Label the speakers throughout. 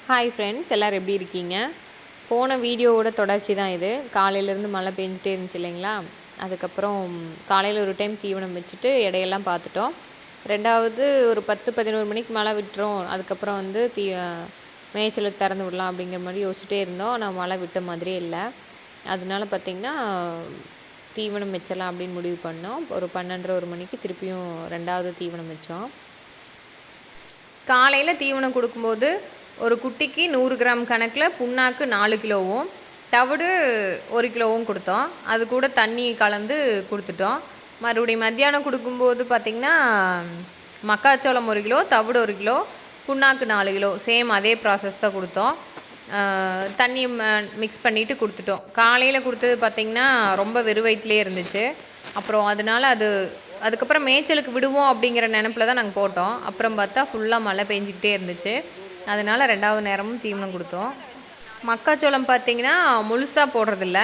Speaker 1: Hi friends, எல்லோரும் எப்படி இருக்கீங்க? போன வீடியோவோட தொடர்ச்சி தான் இது. காலையிலேருந்து மழை பெஞ்சிட்டே இருந்துச்சு இல்லைங்களா? அதுக்கப்புறம் காலையில் ஒரு டைம் தீவனம் வச்சுட்டு இடையெல்லாம் பார்த்துட்டோம். ரெண்டாவது ஒரு 10-11 மணிக்கு மழை விட்டுரும். அதுக்கப்புறம் வந்து மேய்ச்சலை திறந்து விடலாம் அப்படிங்கிற மாதிரி யோசிச்சுட்டே இருந்தோம். ஆனால் மழை விட்ட மாதிரியே இல்லை. அதனால பார்த்திங்கன்னா தீவனம் வச்சிடலாம் அப்படின்னு முடிவு பண்ணோம். ஒரு 12:30 மணிக்கு திருப்பியும் ரெண்டாவது தீவனம் வச்சோம். காலையில் தீவனம் கொடுக்கும்போது ஒரு குட்டிக்கு 100 கிராம் கணக்கில் புண்ணாக்கு 4 கிலோவும் தவிடு 1 கிலோவும் கொடுத்தோம். அது கூட தண்ணி கலந்து கொடுத்துட்டோம். மறுபடியும் மத்தியானம் கொடுக்கும்போது பார்த்திங்கன்னா மக்காச்சோளம் 1 கிலோ, தவிடு 1 கிலோ, புண்ணாக்கு 4 கிலோ, சேம் அதே ப்ராசஸ் தான் கொடுத்தோம். தண்ணி மிக்ஸ் பண்ணிவிட்டு கொடுத்துட்டோம். காலையில் கொடுத்தது பார்த்திங்கன்னா ரொம்ப வெறும் வயிற்றுலேயே இருந்துச்சு. அப்புறம் அதனால் அதுக்கப்புறம் மேய்ச்சலுக்கு விடுவோம் அப்படிங்கிற நினப்பில் தான் நாங்கள் போட்டோம். அப்புறம் பார்த்தா ஃபுல்லாக மழை பெஞ்சிக்கிட்டே இருந்துச்சு. அதனால் ரெண்டாவது நேரமும் தீவனம் கொடுத்தோம். மக்காச்சோளம் பார்த்திங்கன்னா முழுசாக போடுறதில்ல,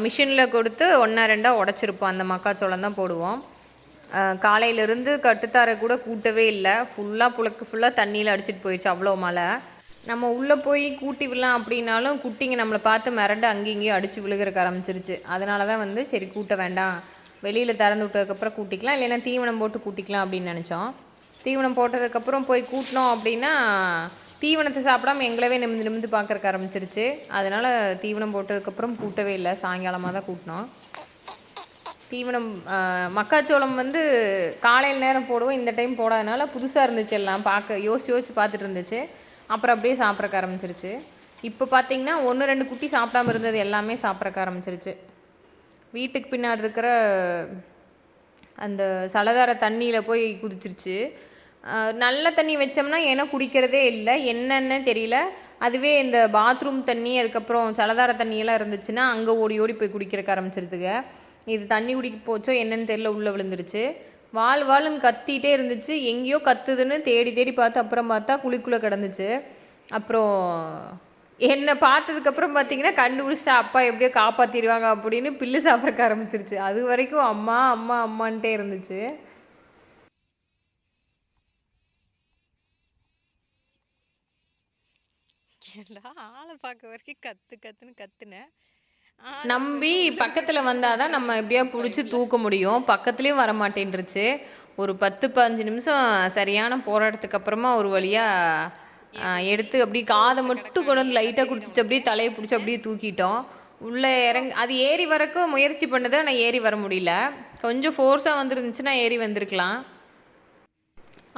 Speaker 1: மிஷினில் கொடுத்து 1-2 உடச்சிருப்போம். அந்த மக்காச்சோளம் தான் போடுவோம். காலையிலேருந்து கட்டுத்தாரை கூட கூட்டவே இல்லை. ஃபுல்லாக தண்ணியில் அடிச்சிட்டு போயிடுச்சு, அவ்வளோ மழை. நம்ம உள்ளே போய் கூட்டி விடலாம் அப்படின்னாலும் குட்டிங்க நம்மளை பார்த்து மிரண்டு அங்கேயும் இங்கேயும் அடித்து விழுகிறக்கு ஆரம்பிச்சிருச்சு. அதனால தான் வந்து சரி கூட்ட வேண்டாம், வெளியில் திறந்து விட்டதுக்கப்புறம் கூட்டிக்கலாம், இல்லைன்னா தீவனம் போட்டு கூட்டிக்கலாம் அப்படின்னு நினச்சோம். தீவனம் போட்டதுக்கப்புறம் போய் கூட்டினோம் அப்படின்னா தீவனத்தை சாப்பிடாம எங்களவே நிமிந்து பார்க்குறக்கு ஆரம்பிச்சிருச்சு. அதனால் தீவனம் போட்டதுக்கப்புறம் கூட்டவே இல்லை, சாயங்காலமாக தான் கூட்டினோம். தீவனம் மக்காச்சோளம் வந்து காலையில் நேரம் போடுவோம், இந்த டைம் போடாதனால புதுசாக இருந்துச்சு, எல்லாம் பார்க்க யோசிச்சு பார்த்துட்டு இருந்துச்சு. அப்புறம் அப்படியே சாப்பிட்றக்க ஆரம்பிச்சிருச்சு. இப்போ பார்த்திங்கன்னா 1-2 குட்டி சாப்பிடாமல் இருந்தது எல்லாமே சாப்பிட்றக்க ஆரம்பிச்சிருச்சு. வீட்டுக்கு பின்னாடி இருக்கிற அந்த சலதார தண்ணியில் போய் குதிச்சிருச்சு. நல்ல தண்ணி வச்சோம்னா ஏன்னா குடிக்கிறதே இல்லை, என்னென்னு தெரியல. அதுவே இந்த பாத்ரூம் தண்ணி அதுக்கப்புறம் சலதார தண்ணியெல்லாம் இருந்துச்சுன்னா அங்கே ஓடி ஓடி போய் குடிக்கிறக்க ஆரம்பிச்சிருதுங்க. இது தண்ணி குடிக்க போச்சோ என்னென்னு தெரியல, உள்ளே விழுந்துருச்சு. வாழுன்னு கத்திகிட்டே இருந்துச்சு. எங்கேயோ கத்துதுன்னு தேடி பார்த்து அப்புறம் பார்த்தா குழிக்குள்ளே கிடந்துச்சு. அப்புறம் என்னை பார்த்ததுக்கப்புறம் பார்த்தீங்கன்னா கண்டுபிடிச்சிட்டா, அப்பா எப்படியோ காப்பாற்றிடுவாங்க அப்படின்னு பில்லு சாப்பிட்றக்க ஆரம்பிச்சிருச்சு. அது வரைக்கும் அம்மா அம்மா அம்மான்ட்டே இருந்துச்சு. ஆளை பார்க்க வரைக்கும் கத்துன்னு கத்துனேன். நம்பி பக்கத்தில் வந்தால் தான் நம்ம எப்படியா பிடிச்சி தூக்க முடியும். பக்கத்துலேயும் வர மாட்டேன்ருச்சு. ஒரு 10-15 நிமிஷம் சரியான போராட்டத்துக்கு அப்புறமா ஒரு வழியாக எடுத்து அப்படியே காதை மட்டும் கொண்டு வந்து லைட்டாக குடிச்சிச்சு. அப்படியே தலையை பிடிச்சி அப்படியே தூக்கிட்டோம். உள்ளே அது ஏறி வரக்கும் முயற்சி பண்ணது, ஆனால் ஏறி வர முடியல. கொஞ்சம் ஃபோர்ஸாக வந்துருந்துச்சுன்னா ஏறி வந்திருக்கலாம்.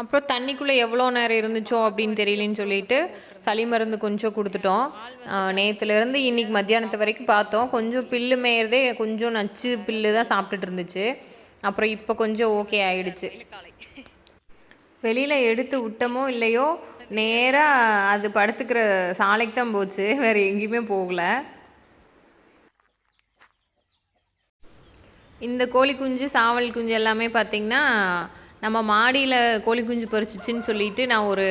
Speaker 1: அப்புறம் தண்ணிக்குள்ளே எவ்வளோ நேரம் இருந்துச்சோ அப்படின்னு தெரியலன்னு சொல்லிட்டு சளி மருந்து கொஞ்சம் கொடுத்துட்டோம். நேற்றுலேருந்து இன்றைக்கி மத்தியானத்து வரைக்கும் பார்த்தோம். கொஞ்சம் பில்லு மேயறதே கொஞ்சம் நச்சு பில்லு தான் சாப்பிட்டுட்டு இருந்துச்சு. அப்புறம் இப்போ கொஞ்சம் ஓகே ஆகிடுச்சு. வெளியில் எடுத்து விட்டமோ இல்லையோ நேராக அது படுத்துக்கிற சாலைக்கு தான் போச்சு, வேறு எங்கேயுமே போகலை. இந்த கோழி குஞ்சு சாவல் குஞ்சு எல்லாமே பார்த்திங்கன்னா நம்ம மாடியில் கோழி குஞ்சு பறிச்சிச்சின்னு சொல்லிட்டு நான் ஒரு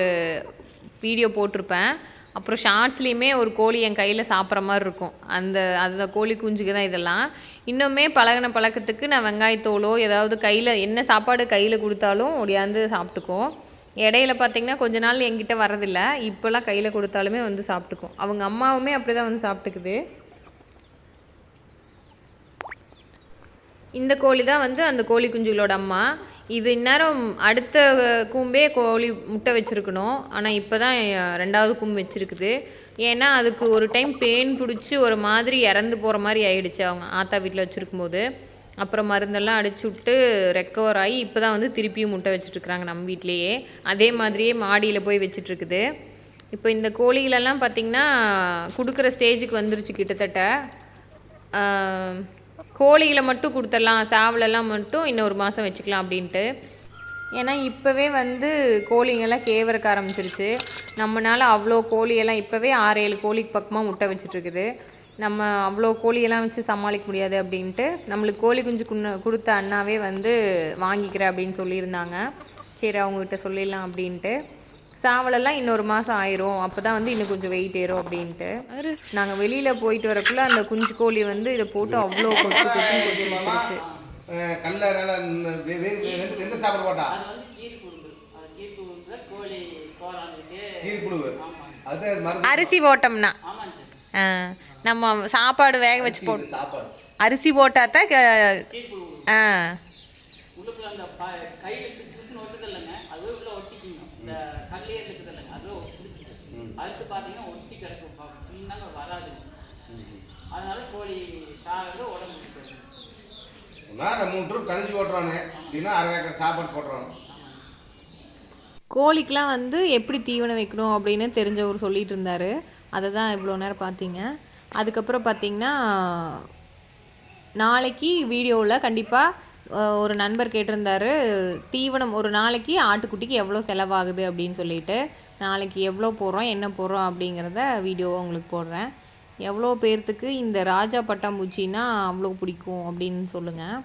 Speaker 1: வீடியோ போட்டிருப்பேன். அப்புறம் ஷார்ட்ஸ்லேயுமே ஒரு கோழி என் கையில் சாப்பிட்ற மாதிரி இருக்கும். அந்த கோழி குஞ்சுக்கு தான் இதெல்லாம். இன்னுமே பழக்கத்துக்கு நான் வெங்காயத்தோலோ ஏதாவது கையில் என்ன சாப்பாடு கையில் கொடுத்தாலும் ஒடியாந்து சாப்பிட்டுக்கும். இடையில பார்த்திங்கன்னா கொஞ்ச நாள் என்கிட்ட வரதில்லை, இப்போல்லாம் கையில் கொடுத்தாலுமே வந்து சாப்பிட்டுக்கும். அவங்க அம்மாவுமே அப்படி தான் வந்து சாப்பிட்டுக்குது. இந்த கோழி தான் வந்து அந்த கோழி குஞ்சுகளோட அம்மா. இது இந்நேரம் அடுத்த கூம்பே கோழி முட்டை வச்சுருக்கணும், ஆனால் இப்போ தான் 2வது கூம்பு வச்சுருக்குது. ஏன்னா அதுக்கு ஒரு டைம் பேன் பிடிச்சி ஒரு மாதிரி இறந்து போகிற மாதிரி ஆயிடுச்சு அவங்க ஆத்தா வீட்டில் வச்சுருக்கும்போது. அப்புறம் மருந்தெல்லாம் அடிச்சு விட்டு ரெக்கவர் ஆகி இப்போ தான் வந்து திருப்பியும் முட்டை வச்சுட்ருக்குறாங்க நம்ம வீட்லேயே. அதே மாதிரியே மாடியில் போய் வச்சிட்ருக்குது. இப்போ இந்த கோழிகளெல்லாம் பார்த்திங்கன்னா கொடுக்குற ஸ்டேஜுக்கு வந்துருச்சு கிட்டத்தட்ட. கோழிகளை மட்டும் கொடுத்துடலாம், சாவலெல்லாம் மட்டும் இன்னும் 1 மாதம் வச்சுக்கலாம் அப்படின்ட்டு. ஏன்னா இப்போவே வந்து கோழிங்கெல்லாம் கேவறக்க ஆரம்பிச்சிருச்சு. நம்மளால் அவ்வளோ கோழியெல்லாம் இப்போவே 6-7 கோழிக்கு பக்கமாக முட்டை வச்சுட்ருக்குது. நம்ம அவ்வளோ கோழியெல்லாம் வச்சு சமாளிக்க முடியாது அப்படின்ட்டு நம்மளுக்கு கோழி குஞ்சு கொடுத்த அண்ணாவே வந்து வாங்கிக்கிறேன் அப்படின்னு சொல்லியிருந்தாங்க. சரி அவங்ககிட்ட சொல்லிடலாம் அப்படின்ட்டு. சாவலெல்லாம் இன்னொரு மாதம் ஆயிரும், அப்போ தான் வந்து இன்னும் கொஞ்சம் வெயிட் ஏறும் அப்படின்ட்டு. நாங்கள் வெளியில் போயிட்டு வரக்குள்ளே அந்த குஞ்சு கோழி வந்து இதை போட்டு அவ்வளோ கொத்து வச்சிருச்சு. அரிசி போட்டோம்னா நம்ம சாப்பாடு வேக வச்சு அரிசி போட்டால் தான் ஆ
Speaker 2: உள்ளுக்குள்ள அந்த கையில பிசுபிசுன்னு ஒட்டுது இல்லைங்க, அதுவே உள்ள ஒட்டிக்கணும். இந்த கல்லையே இருக்குது இல்லைங்க, அதுவே பிடிச்சிது. அடுத்து பார்த்தீங்கன்னா ஒட்டி கிடக்கும், அப்படின்னாங்க வராது. அதனால கோழி சாகிறது உடம்பு போயிடும்.
Speaker 3: 3 ட்ரிப் கஞ்சி ஓட்டுறானே அப்படின்னா 1/2 ஏக்கர் சாப்பாடு போட்டுறானு.
Speaker 1: கோழிக்கெலாம் வந்து எப்படி தீவனம் வைக்கணும் அப்படின்னு தெரிஞ்சவர் சொல்லிகிட்டு இருந்தார். அதை தான் இவ்வளோ நேரம் பார்த்தீங்க. அதுக்கப்புறம் பார்த்தீங்கன்னா நாளைக்கு வீடியோவில் கண்டிப்பாக ஒரு நண்பர் கேட்டிருந்தாரு தீவனம் ஒரு நாளைக்கு ஆட்டுக்குட்டிக்கு எவ்வளோ செலவாகுது அப்படின்னு சொல்லிட்டு. நாளைக்கு எவ்வளோ போடுறோம் என்ன போடுறோம் அப்படிங்கிறத வீடியோவை உங்களுக்கு போடுறேன். எவ்வளோ பேர்த்துக்கு இந்த ராஜா பட்டாம்பூச்சின்னா அவ்வளோ பிடிக்கும் அப்படின்னு சொல்லுங்கள்.